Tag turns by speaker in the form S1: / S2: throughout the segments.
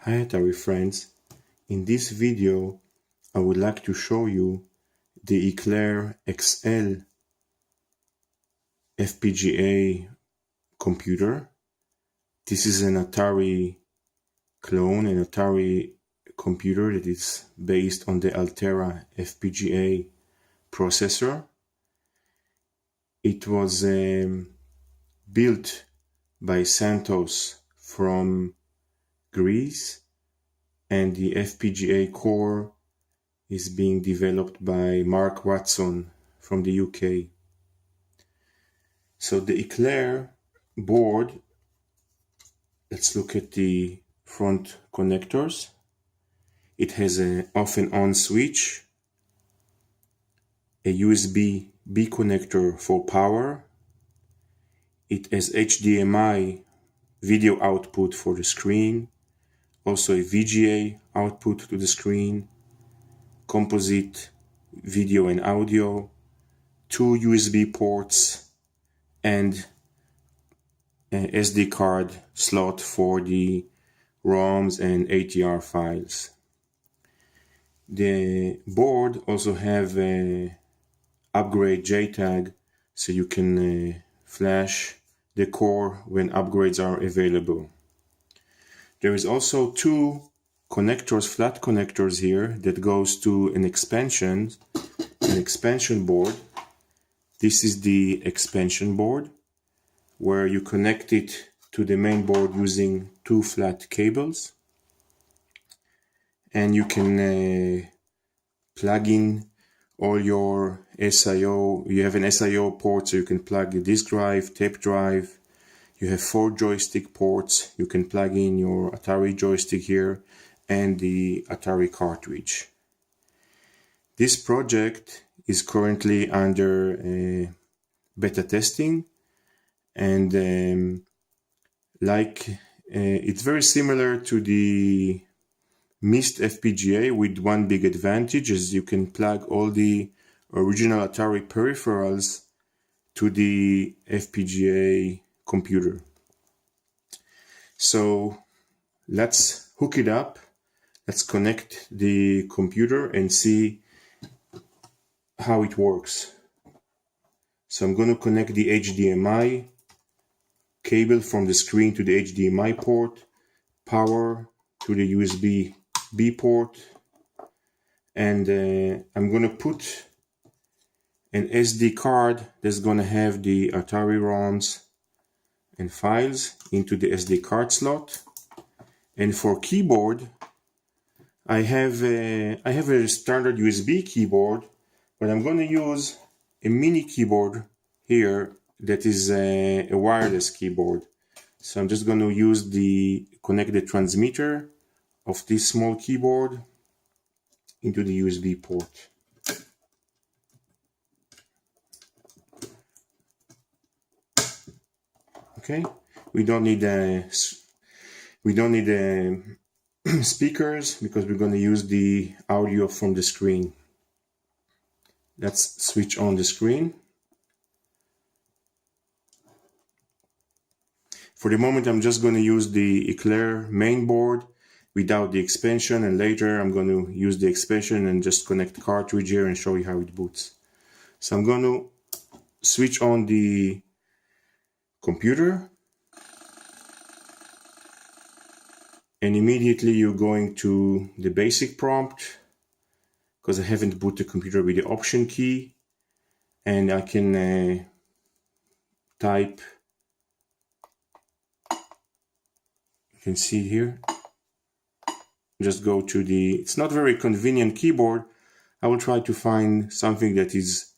S1: Hi Atari friends, in this video I would like to show you the EclaireXL FPGA computer. This is an Atari clone, an Atari computer that is based on the Atari FPGA processor. It was built by Santos from Greece, and the FPGA core is being developed by Mark Watson from the UK. So the Eclair board, let's look at the front connectors. It has an off and on switch, a USB-B connector for power. It has HDMI video output for the screen, also a VGA output to the screen, composite video and audio, 2 USB ports, and an SD card slot for the ROMs and ATR files. The board also have a upgrade JTAG, so you can flash the core when upgrades are available. There is also 2 connectors, flat connectors here, that goes to an expansion board. This is the expansion board, where you connect it to the main board using 2 flat cables, and you can plug in all your SIO. You have an SIO port, so you can plug a disk drive, tape drive. You have 4 joystick ports. You can plug in your Atari Joystick here and the Atari cartridge. This project is currently under beta testing, and it's very similar to the MIST FPGA, with one big advantage, is you can plug all the original Atari peripherals to the FPGA computer. So let's hook it up. Let's connect the computer and see how it works. So I'm going to connect the HDMI cable from the screen to the HDMI port, power to the USB-B port, and I'm going to put an SD card that's going to have the Atari ROMs and files into the SD card slot. And for keyboard, I have a standard USB keyboard, but I'm going to use a mini keyboard here that is a wireless keyboard. So I'm just going to connect the transmitter of this small keyboard into the USB port. Okay, we don't need speakers, because we're going to use the audio from the screen. Let's switch on the screen. For the moment, I'm just going to use the Eclair main board without the expansion, and later I'm going to use the expansion and just connect cartridge here and show you how it boots. So I'm going to switch on the computer, and immediately you're going to the basic prompt, because I haven't booted the computer with the option key, and I can type. You can see here, just go to it's not very convenient keyboard. I will try to find something that is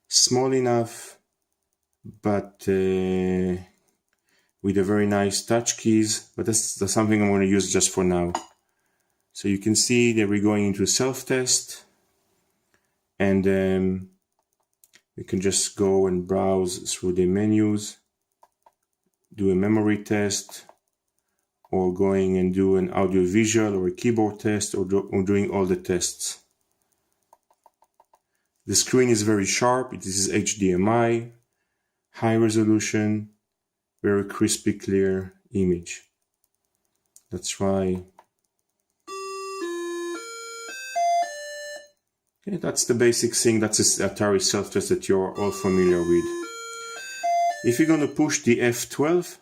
S1: small enough, but with a very nice touch keys, but that's something I'm going to use just for now. So you can see that we're going into self-test, and we can just go and browse through the menus, do a memory test, or going and do an audio visual or a keyboard test, or doing all the tests. The screen is very sharp. This is HDMI, high resolution, very crispy, clear image. Let's try Okay, that's the basic thing. That's the Atari self-test that you're all familiar with. If you're going to push the F12,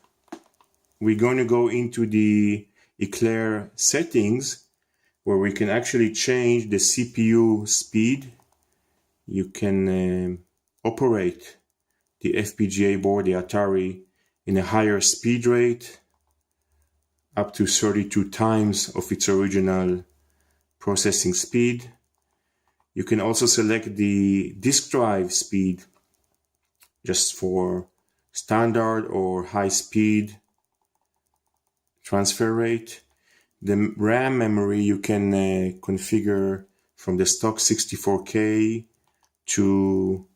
S1: we're going to go into the Eclair settings, where we can actually change the CPU speed. You can operate the FPGA board, the Atari, in a higher speed rate, up to 32 times of its original processing speed. You can also select the disk drive speed just for standard or high speed transfer rate. The RAM memory you can configure from the stock 64K to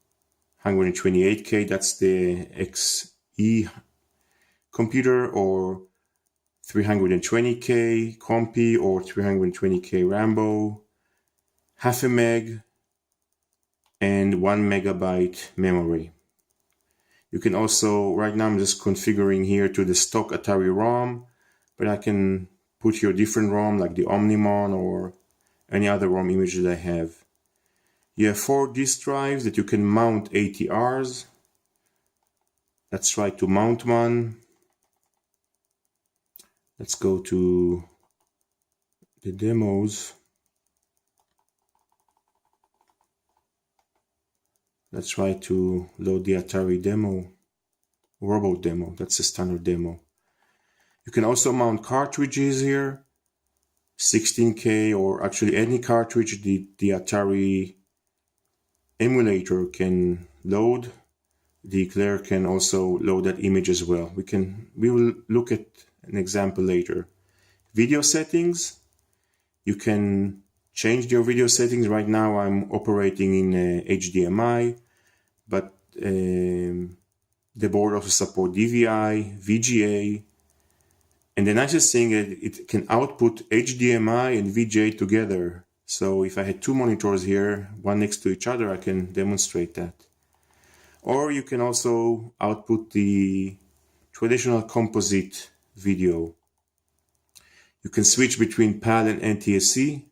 S1: 128K. That's the XE computer, or 320K Compi, or 320K Rambo, half a meg, and 1 megabyte memory. You can also, right now I'm just configuring here to the stock Atari ROM, but I can put here a different ROM like the Omnimon or any other ROM image that I have. You have 4 disk drives that you can mount ATRs. Let's try to mount one. Let's go to the demos. Let's try to load the Atari demo, robot demo. That's a standard demo. You can also mount cartridges here, 16K, or actually any cartridge the Atari emulator can load. The Eclair can also load that image as well. We will look at an example later. Video settings. You can change your video settings. Right now I'm operating in HDMI, but the board also supports DVI, VGA, and the nicest thing is it can output HDMI and VGA together. So if I had 2 monitors here, one next to each other, I can demonstrate that. Or you can also output the traditional composite video. You can switch between PAL and NTSC.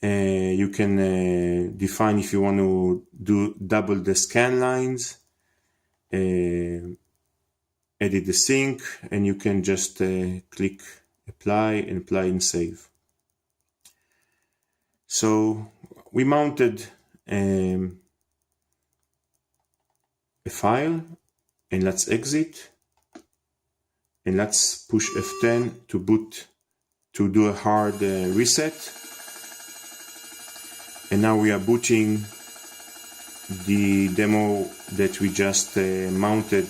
S1: You can define if you want to do double the scan lines, edit the sync, and you can just click apply and save. So we mounted a file, and let's exit, and let's push F10 to boot, to do a hard reset. And now we are booting the demo that we just mounted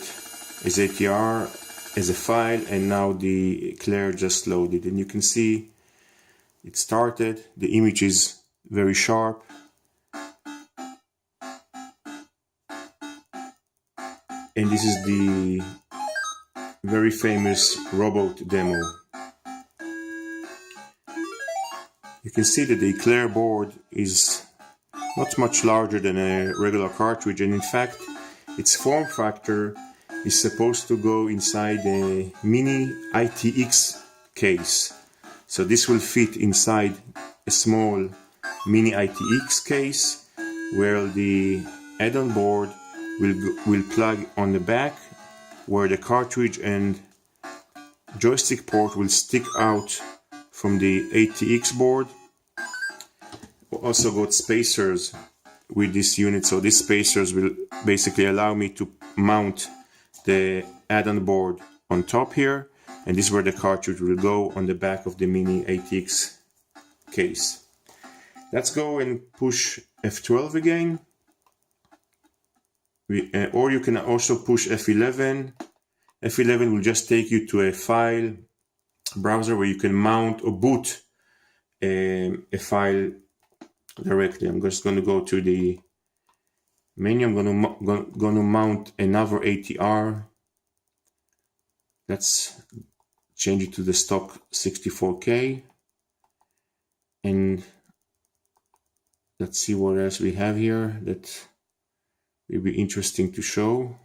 S1: as ATR, as a file, and now the Eclair just loaded. And you can see it started. The image is very sharp. And this is the very famous robot demo. You can see that the Eclair board is not much larger than a regular cartridge, and in fact its form factor is supposed to go inside a mini ITX case. So this will fit inside a small mini ITX case, where the add-on board will plug on the back, where the cartridge and joystick port will stick out from the ATX board. We also got spacers with this unit, so these spacers will basically allow me to mount the add-on board on top here, and this is where the cartridge will go on the back of the mini ATX case. Let's go and push F12 again, or you can also push F11. F11 will just take you to a file browser where you can mount or boot a file directly. I'm just going to go to the menu. I'm going to mount another ATR. Let's change it to the stock 64K, and let's see what else we have here that will be interesting to show.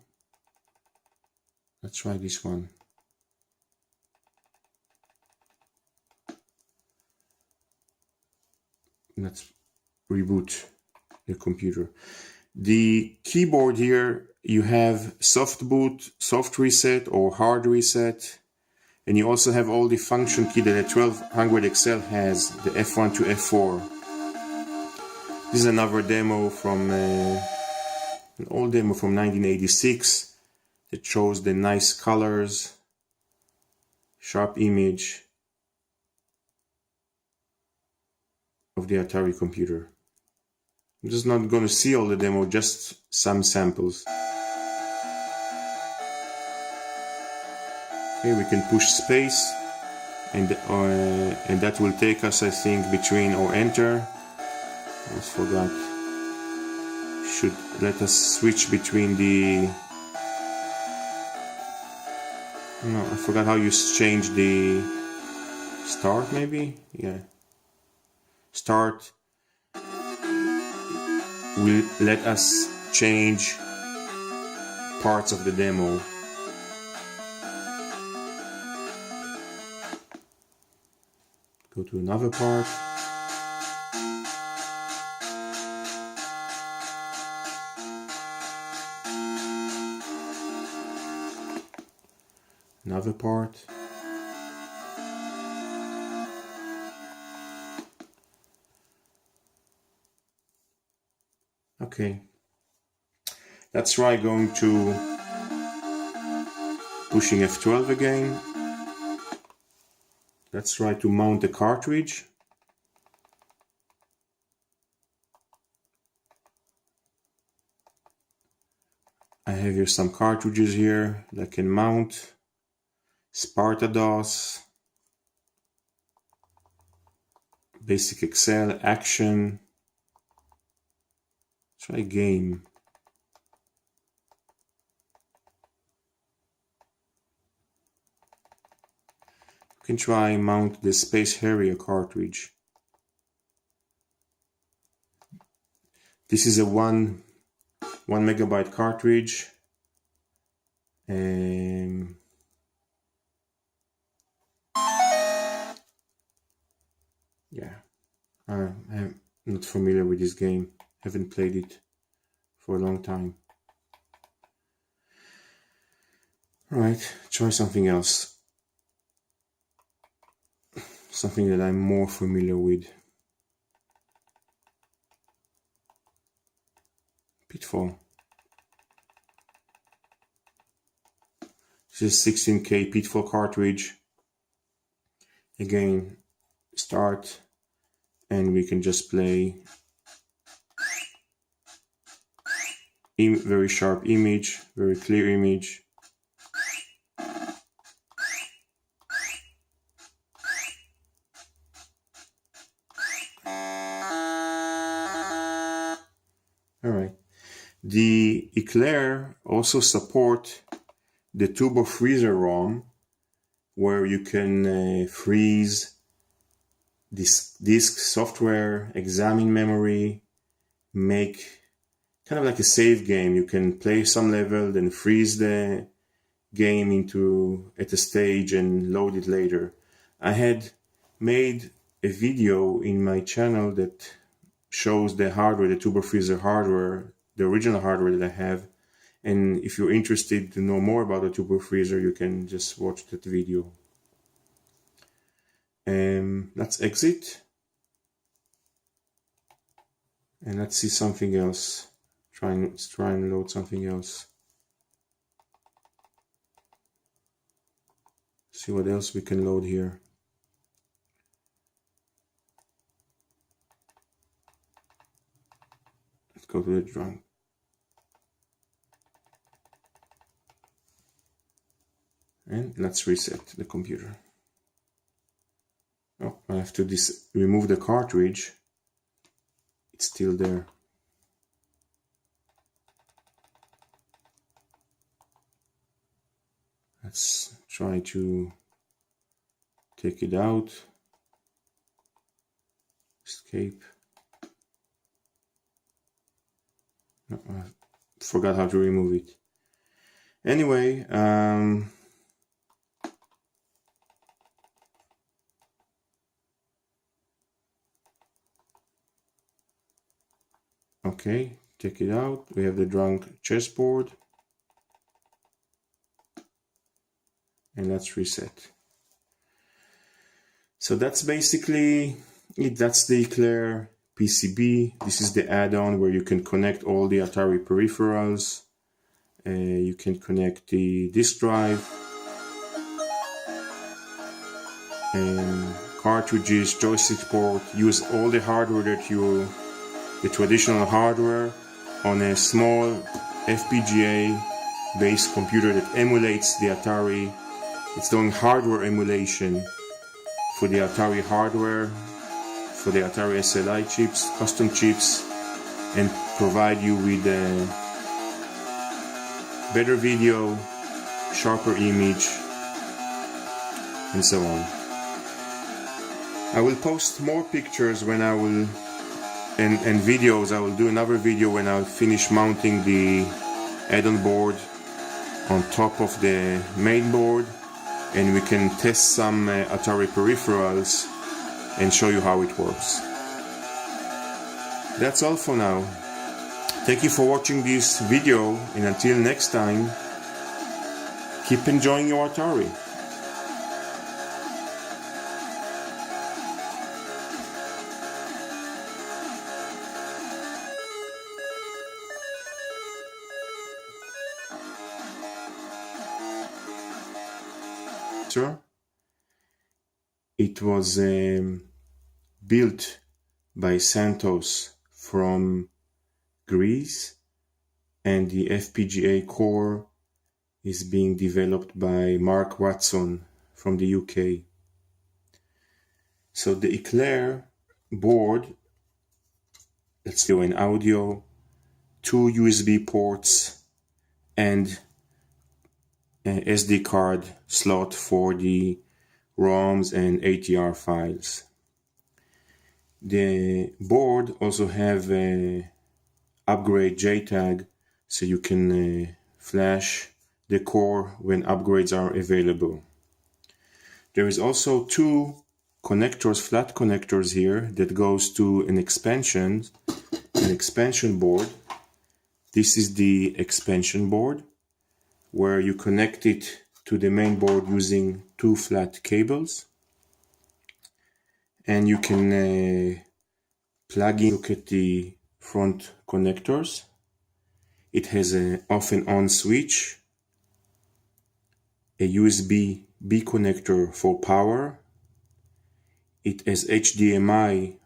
S1: Let's try this one. Let's reboot the computer. The keyboard here, you have soft boot, soft reset, or hard reset. And you also have all the function key that a 1200 XL has, the F1 to F4. This is another demo from an old demo from 1986 that shows the nice colors, sharp image of the Atari computer. I'm just not going to see all the demo, just some samples. Okay, we can push space, and that will take us, I think, between, or enter. I almost forgot. Should let us switch between the. No, I forgot how you change the start. Maybe, yeah. Start will let us change parts of the demo. Go to another part. Another part. Okay. Let's try going to pushing F12 again. Let's try to mount the cartridge. I have here some cartridges here that can mount. Sparta-DOS, Basic Excel, Action. Try Game. You can try mount the Space Harrier cartridge. This is a 1 megabyte cartridge. Yeah, I'm not familiar with this game. Haven't played it for a long time. Alright, try something else. Something that I'm more familiar with. Pitfall. This is 16K Pitfall cartridge. Again, start, and we can just play very sharp image, very clear image. Alright, the Eclair also support the Turbo Freezer ROM, where you can freeze disk software, examine memory, make kind of like a save game. You can play some level, then freeze the game at a stage and load it later. I had made a video in my channel that shows the hardware, the Turbo Freezer hardware, the original hardware that I have. And if you're interested to know more about the Turbo Freezer, you can just watch that video. Let's exit. And let's see something else. Let's try and load something else. See what else we can load here. Let's go to the drum. And let's reset the computer. Oh, I have to remove the cartridge. It's still there. Let's try to take it out. Escape. No, I forgot how to remove it. Anyway, Okay, take it out. We have the drunk chessboard. And let's reset. So that's basically it. That's the Eclair PCB. This is the add-on where you can connect all the Atari peripherals. You can connect the disk drive and cartridges, joystick port. Use all the hardware the traditional hardware on a small FPGA based computer that emulates the Atari. It's doing hardware emulation for the Atari hardware, for the Atari SLI chips, custom chips, and provide you with a better video, sharper image, and so on. I will post more pictures when I will, and videos. I will do another video when I'll finish mounting the add-on board on top of the main board, and we can test some Atari peripherals and show you how it works. That's all for now. Thank you for watching this video, and until next time, keep enjoying your Atari. It was built by Santos from Greece, and the FPGA core is being developed by Mark Watson from the UK. So the Eclair board, let's do an audio, 2 USB ports, and an SD card slot for the ROMs and ATR files. The board also have a upgrade JTAG, so you can flash the core when upgrades are available. There is also 2 connectors, flat connectors here, that goes to an expansion board. This is the expansion board, where you connect it to the main board using 2 flat cables, and you can plug in. Look at the front connectors. It has an off and on switch, a USB-B connector for power. It has HDMI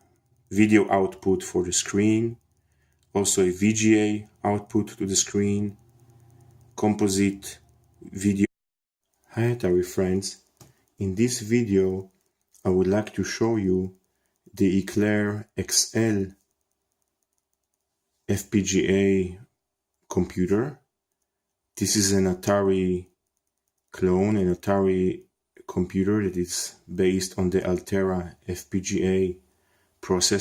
S1: video output for the screen, also a VGA output to the screen, composite video. Hi Atari friends, in this video I would like to show you the EclaireXL FPGA computer. This is an Atari clone, an Atari computer that is based on the Altera FPGA processor.